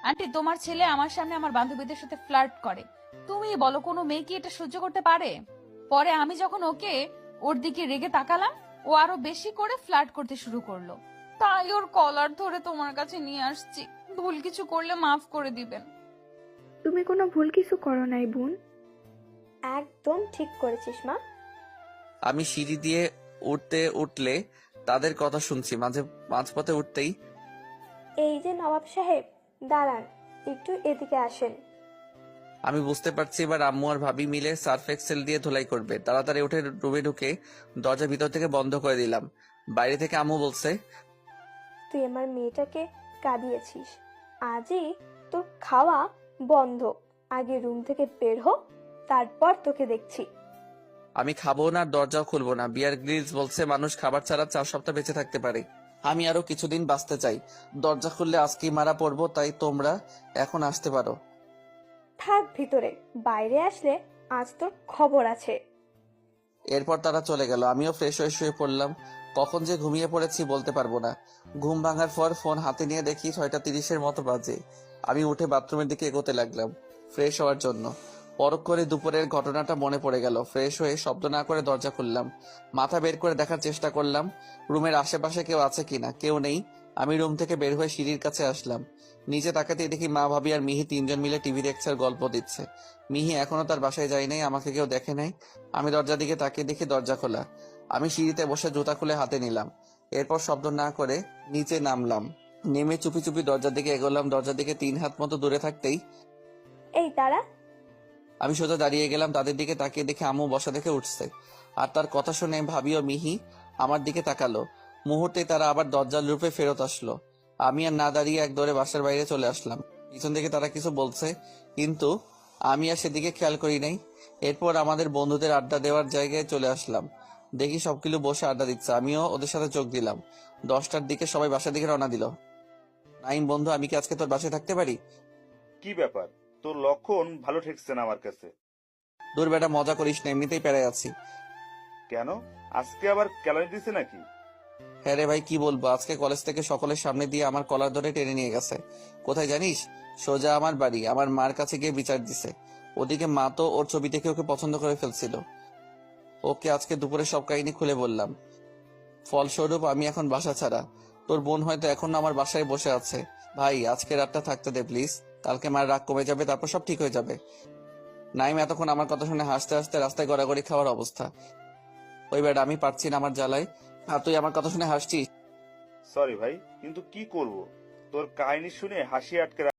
Aunty, তোমার ছেলে আমার সামনে আমার বান্ধবীদের সাথে ফ্লার্ট করে। তুমি বলো, কোনো মেয়ে কি এটা সহ্য করতে পারে? পরে আমি যখন ওর দিকে রেগে তাকালাম, ও আরো বেশি করে ফ্লার্ট করতে শুরু করলো। তাই ওর কলার ধরে তোমার কাছে নিয়ে আসছি। ভুল কিছু করলে মাফ করে দিবেন। তুমি কোনো ভুল কিছু করো নাই বোন। একদম ঠিক করেছিস মা। আমি সিঁড়ি দিয়ে উঠলে তাদের কথা শুনছি, মাঝপথে উঠতেই এই যে নবাব সাহেব, দাঁড়ান, একটু এদিকে আসেন। আমি বুঝতে পারছি এবার আম্মু আর ভাবি মিলে সার্ফ এক্সেল দিয়ে ধুলাই করবে। তাড়াতাড়ি উঠে রুমে ঢুকে দরজা ভিতর থেকে বন্ধ করে দিলাম। বাইরে থেকে আম্মু বলছে, তুই আমার মেয়েটাকে কাঁদিয়েছিস, আজই তোর খাওয়া বন্ধ। আগে রুম থেকে বের হ, তারপর তোকে দেখছি। আমি খাবো না, দরজাও খুলবো না। বিয়ার গ্রিলস বলছে মানুষ খাবার ছাড়া 4 সপ্তাহ বেঁচে থাকতে পারে। আমি আরো কিছুদিন বাঁচতে চাই। দরজা খুললে আজকেই মারা পড়বো, তাই তোমরা এখন আসতে পারো। থাক ভিতরে, বাইরে আসলে আজ তোর খবর আছে। এরপর তারা চলে গেল। আমিও ফ্রেশ হয়ে শুয়ে পড়লাম। কখন যে ঘুমিয়ে পড়েছি বলতে পারবো না। ঘুম ভাঙার পর ফোন হাতে নিয়ে দেখি 6:30-এর মতো বাজে। আমি উঠে বাথরুমের দিকে এগোতে লাগলাম ফ্রেশ হওয়ার জন্য। পরক্ষণে দুপুরের ঘটনাটা মনে পড়ে গেল। ফ্রেশ হয়ে শব্দ না করে দরজা খুললাম। মাথা বের করে দেখার চেষ্টা করলাম রুমের আশেপাশে কেউ আছে কিনা। কেউ নেই। আমি রুম থেকে বের হয়ে সিঁড়ির কাছে আসলাম। নিচে তাকাতেই দেখি মা, ভাবি আর মিহি 3জন মিলে টিভি দেখছে আর গল্প দিচ্ছে। মিহি এখনো তার বাসায় যায় নাই, আমাকে কেউ দেখে নাই। আমি দরজার দিকে তাকিয়ে দেখি দরজা খোলা। আমি সিঁড়িতে বসে জুতা খুলে হাতে নিলাম। এরপর শব্দ না করে নিচে নামলাম। নেমে চুপি চুপি দরজার দিকে এগোলাম। দরজার দিকে 3 হাত মতো দূরে থাকতেই এই দাঁড়া। আমি সোজা দাঁড়িয়ে গেলাম। তাদের দিকে তাকিয়ে দেখে আম্মু বসা দেখে উঠছে, আর তার কথা শুনে ভাবি ও মিহি আমার দিকে তাকালো। মুহূর্তে তারা আবার দরজার রূপে ফেরত আসলো। আমি আর না দাঁড়িয়ে এক দৌড়ে বাসার বাইরে চলে আসলাম। পিছন থেকে তারা কিছু বলছে, কিন্তু আমি আর সেদিকে খেয়াল করি নাই। এরপর আমাদের বন্ধুদের আড্ডা দেওয়ার জায়গায় চলে আসলাম। দেখি সবগুলো বসে আড্ডা দিচ্ছে। আমিও ওদের সাথে যোগ দিলাম। 10টার দিকে সবাই বাসার দিকে রওনা দিল। নাইম বন্ধু, আমি কি আজকে তোর বাসায় থাকতে পারি? কি ব্যাপার, তোর লক্ষণ ভালো ঠেকছে না আমার কাছে। দূর বেটা, মজা করিস না, এমনিতেই পেরায় আছি। কেন, আজকে আবার ক্যালারি দিছে নাকি? হ্যাঁ রে ভাই, কি বলবো, আজকে কলেজ থেকে সকলের সামনে দিয়ে আমার কলার ধরে টেনে নিয়ে গেছে। কোথায় জানিস? সোজা আমার বাড়ি। আমার মার কাছে গিয়ে বিচার দিছে। ওদিকে মা তো ওর ছবি দেখে ওকে পছন্দ করে ফেলছিল। ওকে আজকে দুপুরে সব কাহিনী খুলে বললাম। ফলস্বরূপ আমি এখন বাসা ছাড়া। তোর বোন হয়তো এখন আমার বাসায় বসে আছে। ভাই, আজকে রাতটা থাকতে দে প্লিজ। কালকে মার রাগ কমে যাবে, তারপর সব ঠিক হয়ে যাবে। নাইম এতক্ষণ আমার কথা শুনে হাসতে হাসতে রাস্তায় গড়াগড়ি খাওয়ার অবস্থা। ওই বেটা, আমি পারছি না আমার জ্বালায়। আর তুই আমার কথা শুনে হাসছিস? সরি ভাই, কিন্তু কি করব, তোর কাহিনী শুনে হাসি আটকে